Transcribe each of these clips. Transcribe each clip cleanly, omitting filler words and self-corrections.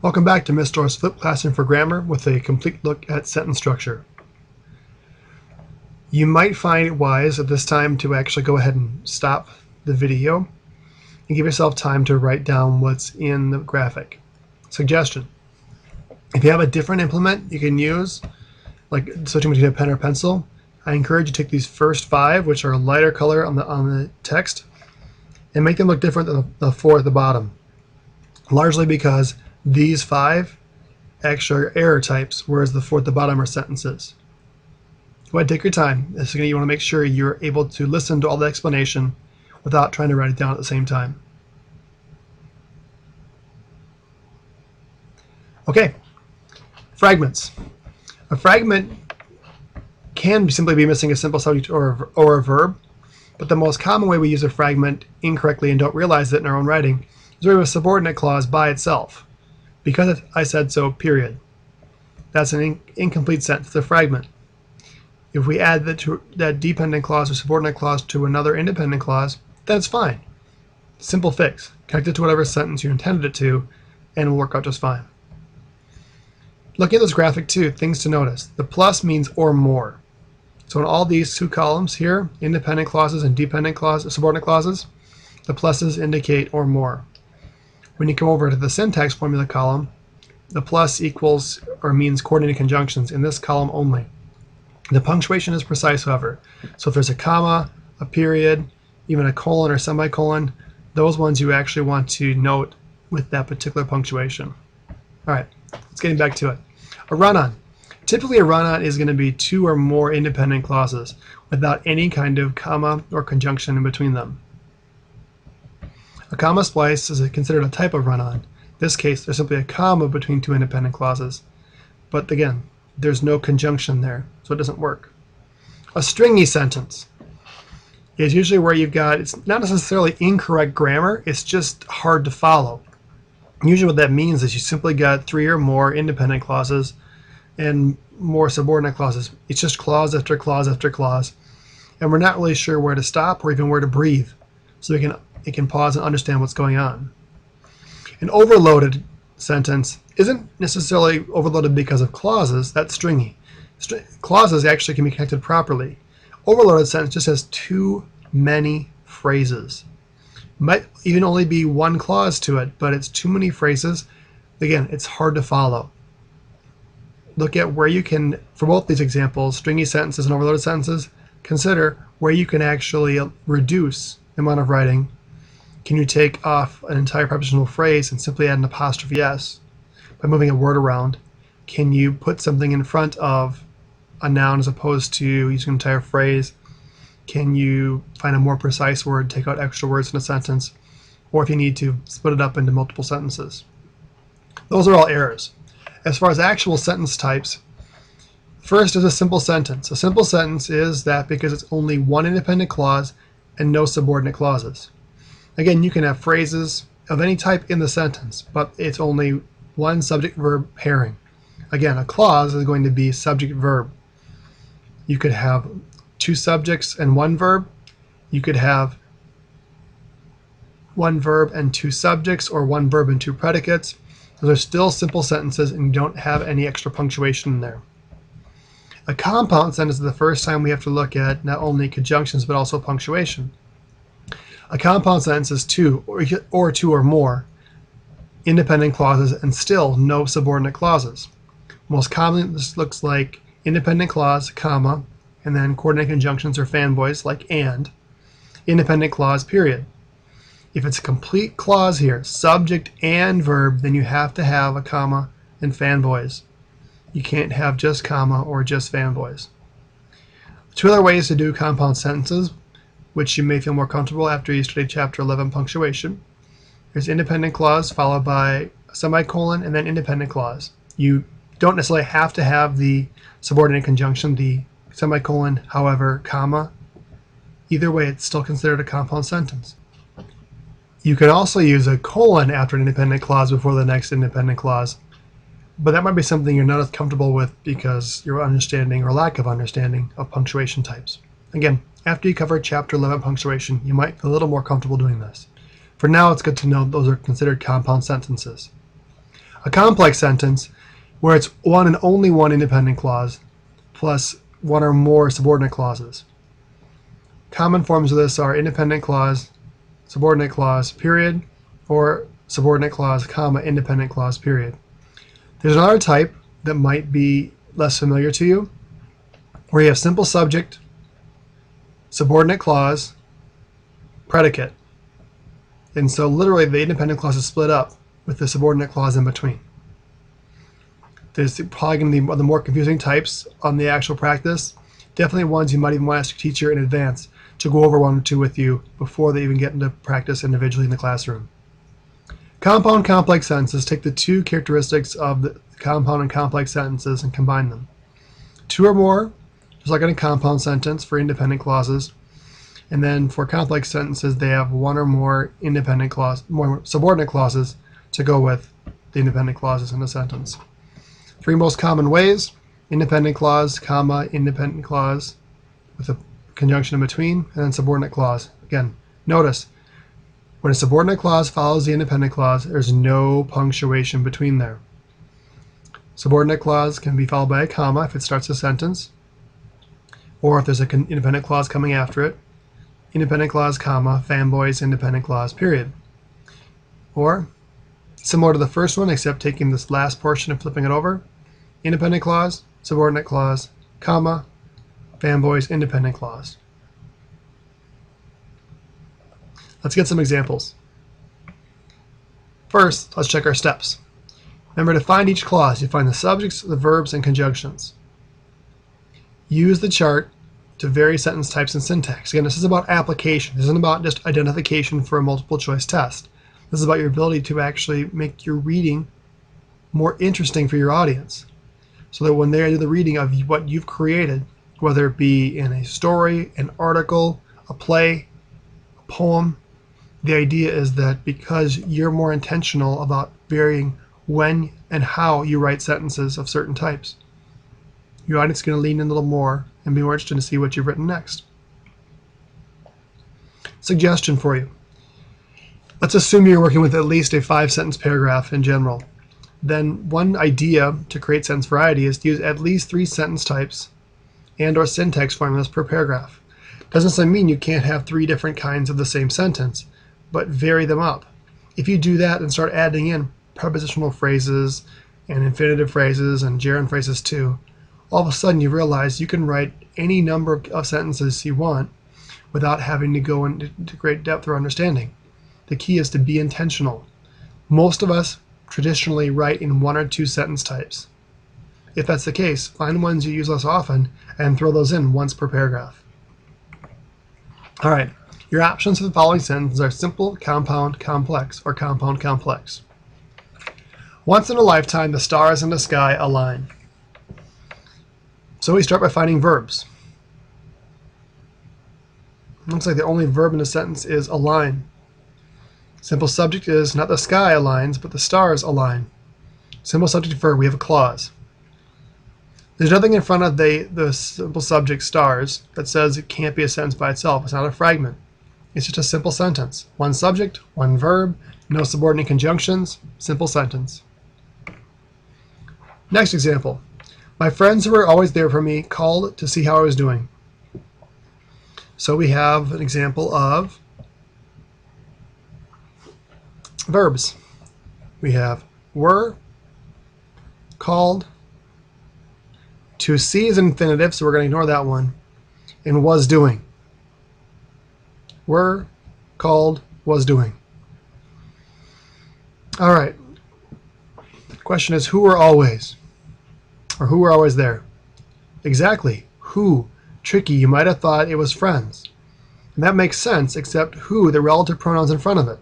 Welcome back to Mr. Orth's Flipped Classroom for Grammar with a complete look at sentence structure. You might find it wise at this time to actually go ahead and stop the video and give yourself time to write down what's in the graphic. Suggestion: if you have a different implement you can use, like switching between a pen or pencil, I encourage you to take these first 5, which are a lighter color on the text, and make them look different than the 4 at the bottom. Largely because these 5 actually are error types, whereas the 4 at the bottom are sentences. Go ahead and take your time. You want to make sure you're able to listen to all the explanation without trying to write it down at the same time. Okay, fragments. A fragment can simply be missing a simple subject or a verb, but the most common way we use a fragment incorrectly and don't realize it in our own writing is where we have a subordinate clause by itself. Because I said so, period. That's an incomplete sentence, it's a fragment. If we add that dependent clause or subordinate clause to another independent clause, then it's fine. Simple fix. Connect it to whatever sentence you intended it to, and it will work out just fine. Looking at this graphic too, things to notice. The plus means or more. So in all these 2 columns here, independent clauses and dependent clauses, subordinate clauses, the pluses indicate or more. When you come over to the syntax formula column, the plus equals or means coordinating conjunctions in this column only. The punctuation is precise, however. So if there's a comma, a period, even a colon or semicolon, those ones you actually want to note with that particular punctuation. All right, let's get back to it. A run-on. Typically a run-on is going to be 2 or more independent clauses without any kind of comma or conjunction in between them. A comma splice is considered a type of run-on. In this case, there's simply a comma between 2 independent clauses. But again, there's no conjunction there, so it doesn't work. A stringy sentence is usually where it's not necessarily incorrect grammar, it's just hard to follow. Usually what that means is you simply got 3 or more independent clauses and more subordinate clauses. It's just clause after clause after clause, and we're not really sure where to stop or even where to breathe, so it can pause and understand what's going on. An overloaded sentence isn't necessarily overloaded because of clauses, that's stringy. Clauses actually can be connected properly. Overloaded sentence just has too many phrases. Might even only be 1 clause to it, but it's too many phrases. Again, it's hard to follow. Look at where you can, for both these examples, stringy sentences and overloaded sentences, consider where you can actually reduce the amount of writing. Can you take off an entire prepositional phrase and simply add an apostrophe s by moving a word around? Can you put something in front of a noun as opposed to using an entire phrase? Can you find a more precise word, take out extra words in a sentence? Or if you need to, split it up into multiple sentences. Those are all errors. As far as actual sentence types, first is a simple sentence. A simple sentence is that because it's only 1 independent clause and no subordinate clauses. Again, you can have phrases of any type in the sentence, but it's only 1 subject-verb pairing. Again, a clause is going to be subject-verb. You could have 2 subjects and 1 verb. You could have 1 verb and 2 subjects, or 1 verb and 2 predicates. Those are still simple sentences and you don't have any extra punctuation in there. A compound sentence is the first time we have to look at not only conjunctions but also punctuation. A compound sentence is 2 or 2 or more independent clauses and still no subordinate clauses. Most commonly this looks like independent clause, comma, and then coordinate conjunctions or fanboys like and, independent clause, period. If it's a complete clause here, subject and verb, then you have to have a comma and fanboys. You can't have just comma or just fanboys. 2 other ways to do compound sentences, which you may feel more comfortable after you study Chapter 11 punctuation. There's independent clause followed by a semicolon and then independent clause. You don't necessarily have to have the subordinate conjunction, the semicolon, however, comma. Either way, it's still considered a compound sentence. You can also use a colon after an independent clause before the next independent clause, but that might be something you're not as comfortable with because your understanding or lack of understanding of punctuation types. Again, after you cover Chapter 11 punctuation, you might feel a little more comfortable doing this. For now, it's good to know those are considered compound sentences. A complex sentence, where it's one and only one independent clause plus one or more subordinate clauses. Common forms of this are independent clause, subordinate clause, period, or subordinate clause, comma, independent clause, period. There's another type that might be less familiar to you, where you have simple subject, subordinate clause, predicate. And so literally the independent clause is split up with the subordinate clause in between. There's probably going to be the more confusing types on the actual practice. Definitely ones you might even want to ask your teacher in advance to go over one or two with you before they even get into practice individually in the classroom. Compound complex sentences take the two characteristics of the compound and complex sentences and combine them. Two or more, just like in a compound sentence for independent clauses. And then for complex sentences, they have one or more more subordinate clauses to go with the independent clauses in a sentence. Three most common ways: independent clause, comma, independent clause with a conjunction in between, and then subordinate clause. Again, notice when a subordinate clause follows the independent clause, there's no punctuation between there. Subordinate clause can be followed by a comma if it starts a sentence, or if there's an independent clause coming after it. Independent clause, comma, fanboys, independent clause, period. Or, similar to the first one, except taking this last portion and flipping it over, independent clause, subordinate clause, comma, fanboys, independent clause. Let's get some examples. First, let's check our steps. Remember, to find each clause, you find the subjects, the verbs, and conjunctions. Use the chart to vary sentence types and syntax. Again, this is about application. This isn't about just identification for a multiple choice test. This is about your ability to actually make your reading more interesting for your audience, so that when they do the reading of what you've created, whether it be in a story, an article, a play, a poem, the idea is that because you're more intentional about varying when and how you write sentences of certain types, your audience is going to lean in a little more and be more interested to see what you've written next. Suggestion for you. Let's assume you're working with at least a 5-sentence paragraph in general. Then one idea to create sentence variety is to use at least 3 sentence types and or syntax formulas per paragraph. Doesn't necessarily mean you can't have 3 different kinds of the same sentence, but vary them up. If you do that and start adding in prepositional phrases and infinitive phrases and gerund phrases too, all of a sudden you realize you can write any number of sentences you want without having to go into great depth or understanding. The key is to be intentional. Most of us traditionally write in 1 or 2 sentence types. If that's the case, find ones you use less often and throw those in once per paragraph. All right, your options for the following sentences are simple, compound, complex, or compound complex. Once in a lifetime, the stars in the sky align. So we start by finding verbs. Looks like the only verb in the sentence is align. Simple subject is not the sky aligns, but the stars align. Simple subject verb, we have a clause. There's nothing in front of the simple subject stars that says it can't be a sentence by itself. It's not a fragment. It's just a simple sentence. One subject, one verb, no subordinate conjunctions, simple sentence. Next example. My friends who were always there for me called to see how I was doing. So we have an example of verbs. We have were, called, to see is infinitive, so we're going to ignore that one, and was doing. Were, called, was doing. All right. The question is, who were always? Or who were always there? Exactly. Who? Tricky. You might have thought it was friends. And that makes sense, except who, the relative pronouns in front of it.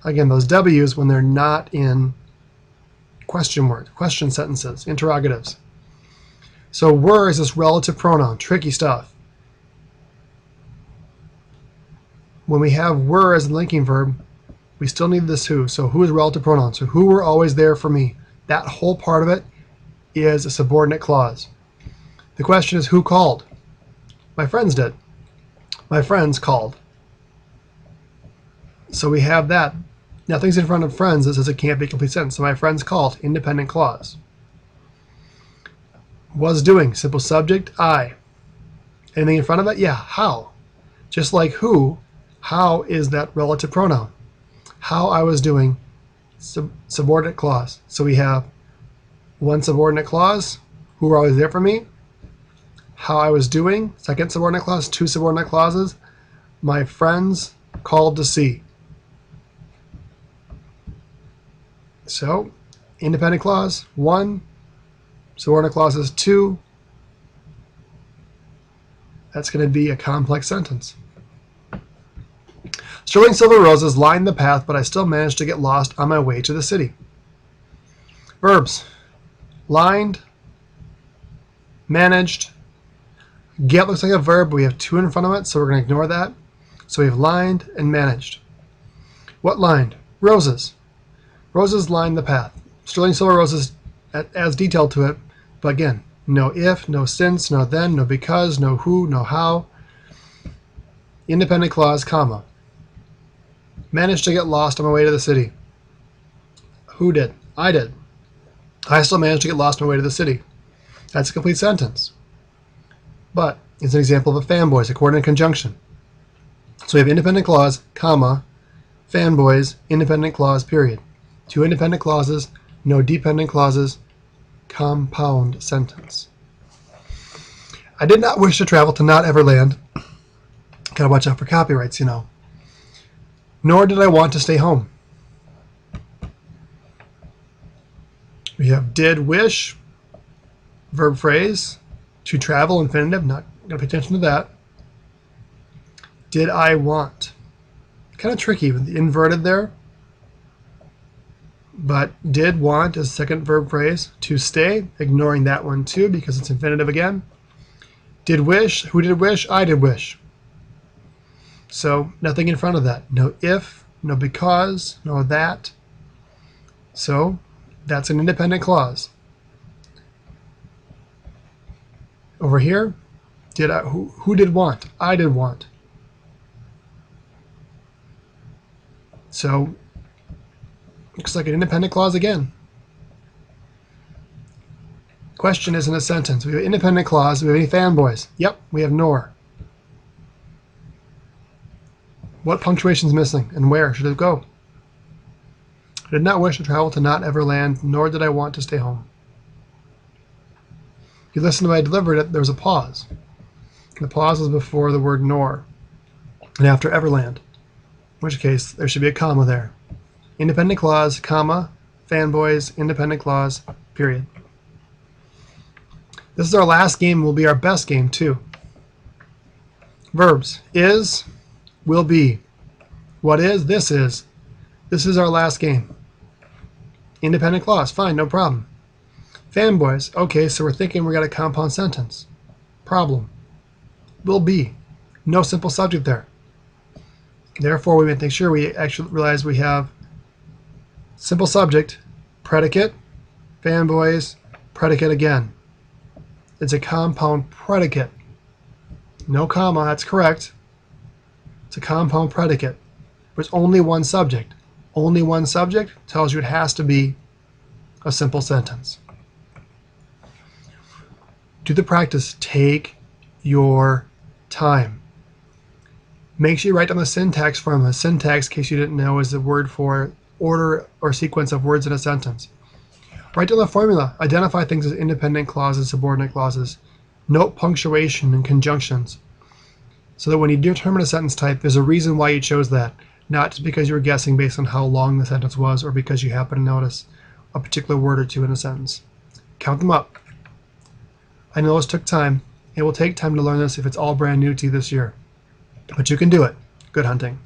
Again, those W's when they're not in question sentences, interrogatives. So were is this relative pronoun, tricky stuff. When we have were as a linking verb, we still need this who. So who is relative pronoun? So who were always there for me? That whole part of it is a subordinate clause. The question is, who called? My friends did. My friends called. So we have that. Nothing's in front of friends that says it can't be a complete sentence. So my friends called, independent clause. Was doing, simple subject, I. Anything in front of it? Yeah, how. Just like who, how is that relative pronoun? How I was doing, subordinate clause. So we have one subordinate clause, who were always there for me. How I was doing, second subordinate clause, two subordinate clauses. My friends called to see. So, independent clause, 1. Subordinate clauses, 2. That's going to be a complex sentence. Sterling silver roses lined the path, but I still managed to get lost on my way to the city. Verbs. Lined, managed. Get looks like a verb, but we have 2 in front of it, so we're going to ignore that. So we have lined and managed. What lined? Roses. Roses lined the path. Sterling silver roses adds detail to it, but again, no if, no since, no then, no because, no who, no how. Independent clause, comma. Managed to get lost on my way to the city. Who did? I did. I still managed to get lost on my way to the city. That's a complete sentence. But it's an example of a fanboys, a coordinate conjunction. So we have independent clause, comma, fanboys, independent clause, period. 2 independent clauses, no dependent clauses, compound sentence. I did not wish to travel to not Everland. Gotta watch out for copyrights, you know. Nor did I want to stay home. We have did wish, verb phrase, to travel, infinitive, not going to pay attention to that. Did I want? Kind of tricky with the inverted there. But did want is second verb phrase. To stay, ignoring that one too because it's infinitive again. Did wish, who did wish? I did wish. So nothing in front of that. No if, no because, no that. So that's an independent clause. Over here, did I, who did want? I did want. So looks like an independent clause again. Question isn't a sentence. We have an independent clause. Do we have any fanboys? Yep, we have nor. What punctuation is missing and where should it go? I did not wish to travel to not Everland, nor did I want to stay home. If you listen to when I delivered it, there was a pause. The pause was before the word nor and after Everland, in which case there should be a comma there. Independent clause, comma, fanboys, independent clause, period. This is our last game, will be our best game too. Verbs, is, will be. What is? This is. This is our last game. Independent clause, fine, no problem. Fanboys, okay, so we're thinking we got a compound sentence. Problem. Will be. No simple subject there. Therefore, we make sure we actually realize we have simple subject, predicate, fanboys, predicate again. It's a compound predicate. No comma, that's correct. It's a compound predicate. There's only one subject. Only one subject tells you it has to be a simple sentence. Do the practice. Take your time. Make sure you write down the syntax formula. Syntax, in case you didn't know, is the word for order or sequence of words in a sentence. Write down the formula. Identify things as independent clauses, subordinate clauses. Note punctuation and conjunctions, so that when you determine a sentence type, there's a reason why you chose that, not just because you were guessing based on how long the sentence was or because you happen to notice a particular word or two in a sentence. Count them up. I know this took time. It will take time to learn this if it's all brand new to you this year. But you can do it. Good hunting.